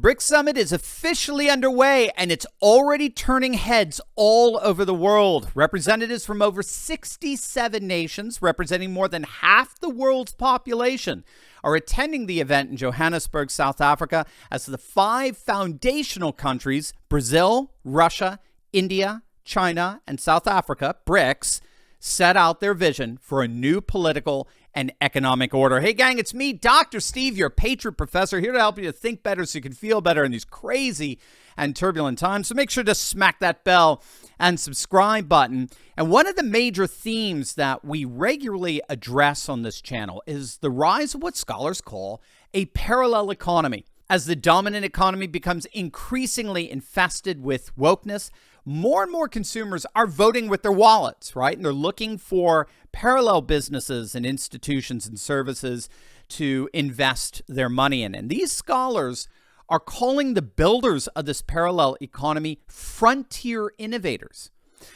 BRICS Summit is officially underway, and it's already turning heads all over the world. Representatives from over 67 nations, representing more than half the world's population, are attending the event in Johannesburg, South Africa, as the 5 foundational countries, Brazil, Russia, India, China, and South Africa, BRICS, set out their vision for a new political and economic order. Hey, gang, it's me, Dr. Steve, your Patriot Professor, here to help you to think better so you can feel better in these crazy and turbulent times. So make sure to smack that bell and subscribe button. And one of the major themes that we regularly address on this channel is the rise of what scholars call a parallel economy. As the dominant economy becomes increasingly infested with wokeness, more and more consumers are voting with their wallets, right? And they're looking for parallel businesses and institutions and services to invest their money in. And these scholars are calling the builders of this parallel economy frontier innovators.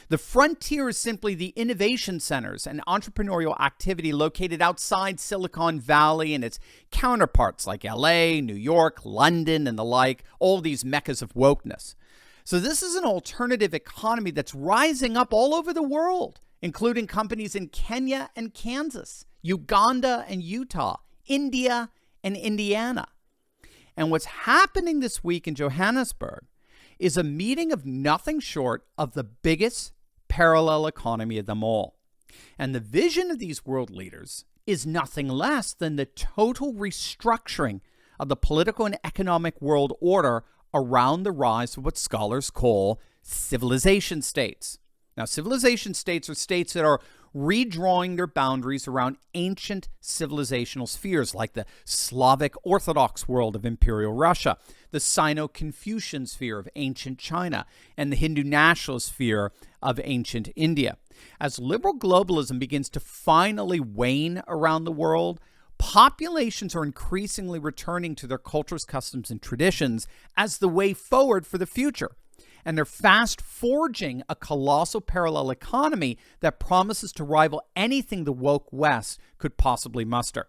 The frontier is simply the innovation centers and entrepreneurial activity located outside Silicon Valley and its counterparts like LA, New York, London, and the like, all these meccas of wokeness. So this is an alternative economy that's rising up all over the world, including companies in Kenya and Kansas, Uganda and Utah, India and Indiana. And what's happening this week in Johannesburg is a meeting of nothing short of the biggest parallel economy of them all. And the vision of these world leaders is nothing less than the total restructuring of the political and economic world order around the rise of what scholars call civilization states. Now, civilization states are states that are redrawing their boundaries around ancient civilizational spheres like the Slavic Orthodox world of Imperial Russia, the Sino-Confucian sphere of ancient China, and the Hindu nationalist sphere of ancient India. As liberal globalism begins to finally wane around the world, populations are increasingly returning to their cultures, customs, and traditions as the way forward for the future. And they're fast forging a colossal parallel economy that promises to rival anything the woke West could possibly muster.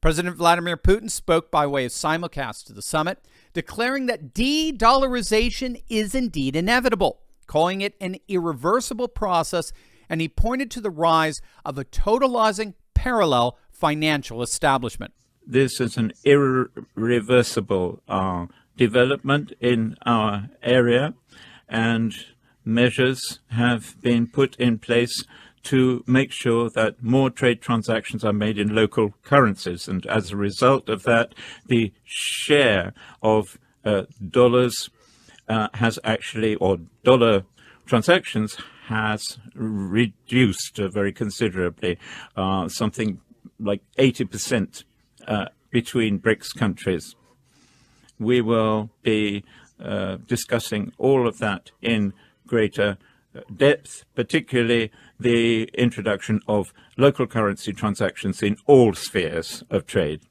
President Vladimir Putin spoke by way of simulcast to the summit, declaring that de-dollarization is indeed inevitable, calling it an irreversible process, and he pointed to the rise of a totalizing parallel financial establishment. This is an irreversible development in our area, and measures have been put in place to make sure that more trade transactions are made in local currencies. And as a result of that, the share of dollars has actually, or dollar transactions has reduced very considerably, something like 80% between BRICS countries. We will be discussing all of that in greater depth, particularly the introduction of local currency transactions in all spheres of trade.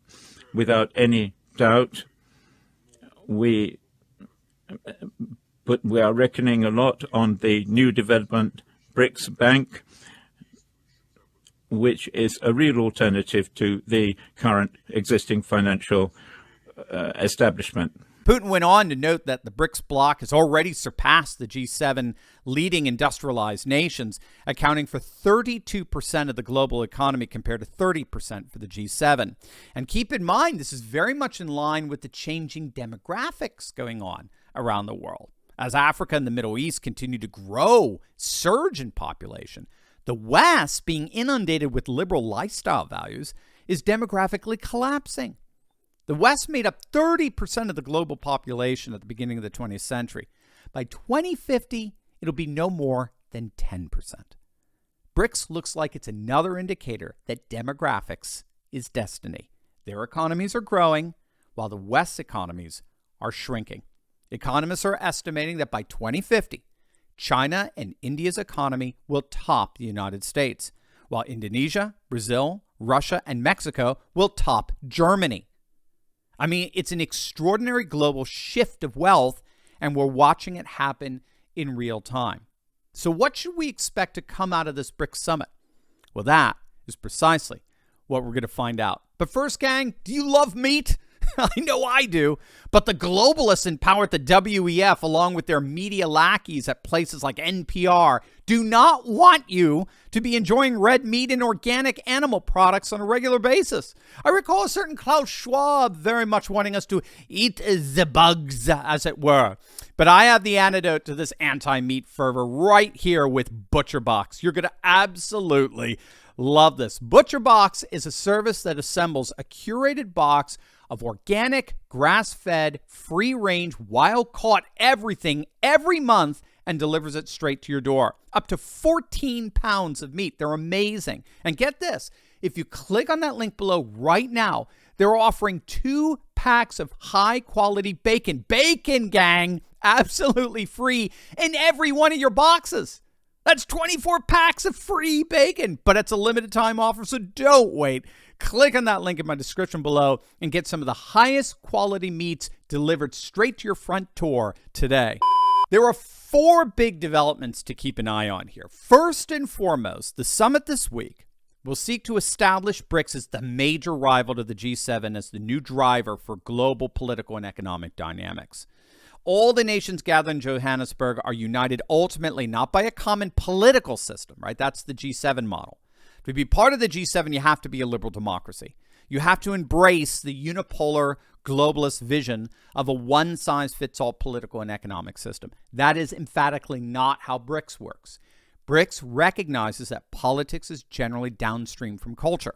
Without any doubt, we are reckoning a lot on the new development BRICS Bank, which is a real alternative to the current existing financial establishment. Putin went on to note that the BRICS bloc has already surpassed the G7 leading industrialized nations, accounting for 32% of the global economy compared to 30% for the G7. And keep in mind, this is very much in line with the changing demographics going on around the world. As Africa and the Middle East continue to grow, surge in population, the West, being inundated with liberal lifestyle values, is demographically collapsing. The West made up 30% of the global population at the beginning of the 20th century. By 2050, it'll be no more than 10%. BRICS looks like it's another indicator that demographics is destiny. Their economies are growing, while the West's economies are shrinking. Economists are estimating that by 2050, China and India's economy will top the United States, while Indonesia, Brazil, Russia, and Mexico will top Germany. I mean, it's an extraordinary global shift of wealth, and we're watching it happen in real time. So what should we expect to come out of this BRICS summit? Well, that is precisely what we're going to find out. But first, gang, do you love meat? I know I do. But the globalists in power at the WEF, along with their media lackeys at places like NPR, do not want you to be enjoying red meat and organic animal products on a regular basis. I recall a certain Klaus Schwab very much wanting us to eat the bugs, as it were. But I have the antidote to this anti-meat fervor right here with ButcherBox. You're going to absolutely love this. ButcherBox is a service that assembles a curated box of organic, grass-fed, free-range, wild-caught everything every month and delivers it straight to your door. Up to 14 pounds of meat. They're amazing. And get this, if you click on that link below right now, they're offering 2 packs of high-quality bacon. Bacon, gang! Absolutely free in every one of your boxes. That's 24 packs of free bacon, but it's a limited time offer, so don't wait. Click on that link in my description below and get some of the highest quality meats delivered straight to your front door today. There are 4 big developments to keep an eye on here. First and foremost, the summit this week will seek to establish BRICS as the major rival to the G7 as the new driver for global political and economic dynamics. All the nations gathered in Johannesburg are united ultimately not by a common political system, right? That's the G7 model. To be part of the G7, you have to be a liberal democracy. You have to embrace the unipolar globalist vision of a one-size-fits-all political and economic system. That is emphatically not how BRICS works. BRICS recognizes that politics is generally downstream from culture.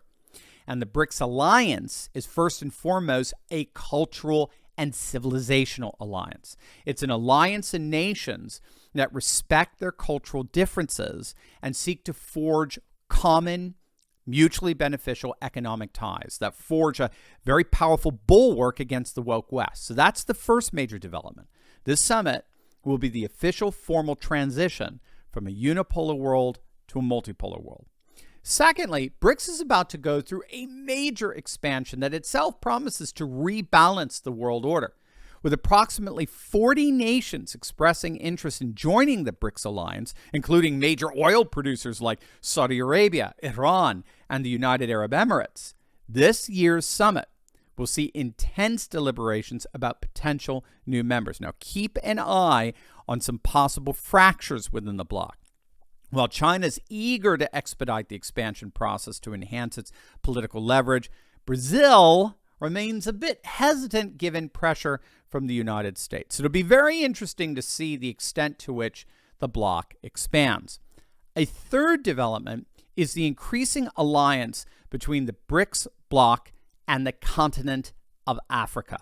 And the BRICS alliance is first and foremost a cultural and civilizational alliance. It's an alliance of nations that respect their cultural differences and seek to forge common, mutually beneficial economic ties that forge a very powerful bulwark against the woke West. So that's the first major development. This summit will be the official formal transition from a unipolar world to a multipolar world. Secondly, BRICS is about to go through a major expansion that itself promises to rebalance the world order. With approximately 40 nations expressing interest in joining the BRICS alliance, including major oil producers like Saudi Arabia, Iran, and the United Arab Emirates, this year's summit will see intense deliberations about potential new members. Now, keep an eye on some possible fractures within the bloc. While China is eager to expedite the expansion process to enhance its political leverage, Brazil remains a bit hesitant given pressure from the United States. It'll be very interesting to see the extent to which the bloc expands. A third development is the increasing alliance between the BRICS bloc and the continent of Africa.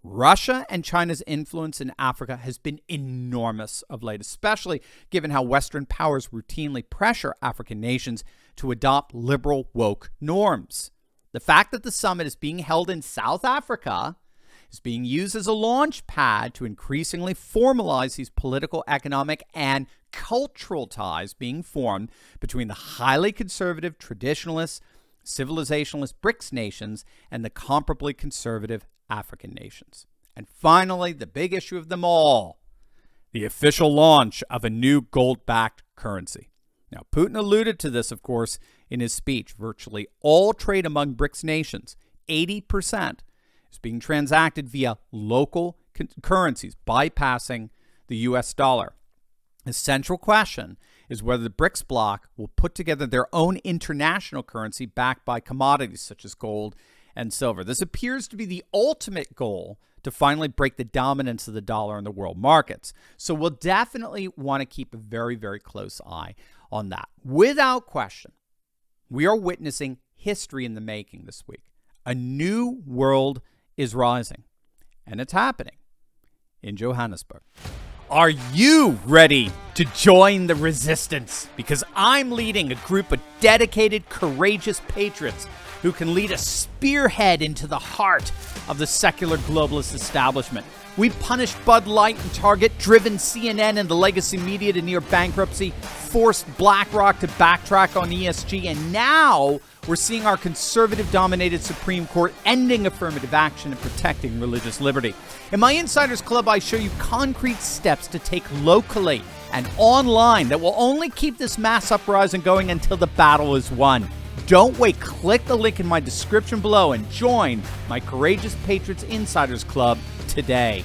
Russia and China's influence in Africa has been enormous of late, especially given how Western powers routinely pressure African nations to adopt liberal woke norms. The fact that the summit is being held in South Africa is being used as a launch pad to increasingly formalize these political, economic, and cultural ties being formed between the highly conservative, traditionalist, civilizationalist BRICS nations and the comparably conservative African nations. And finally, the big issue of them all, the official launch of a new gold-backed currency. Now, Putin alluded to this, of course, in his speech. Virtually all trade among BRICS nations, 80%, is being transacted via local currencies, bypassing the US dollar. The central question is whether the BRICS bloc will put together their own international currency backed by commodities such as gold and silver. This appears to be the ultimate goal to finally break the dominance of the dollar in the world markets. So we'll definitely want to keep a very, very close eye on that. Without question, we are witnessing history in the making this week. A new world is rising, and it's happening in Johannesburg. Are you ready to join the resistance? Because I'm leading a group of dedicated, courageous patriots who can lead a spearhead into the heart of the secular globalist establishment. We punished Bud Light and Target, driven CNN and the legacy media to near bankruptcy, forced BlackRock to backtrack on ESG, and now we're seeing our conservative-dominated Supreme Court ending affirmative action and protecting religious liberty. In my Insiders Club, I show you concrete steps to take locally and online that will only keep this mass uprising going until the battle is won. Don't wait. Click the link in my description below and join my Courageous Patriots Insiders Club today.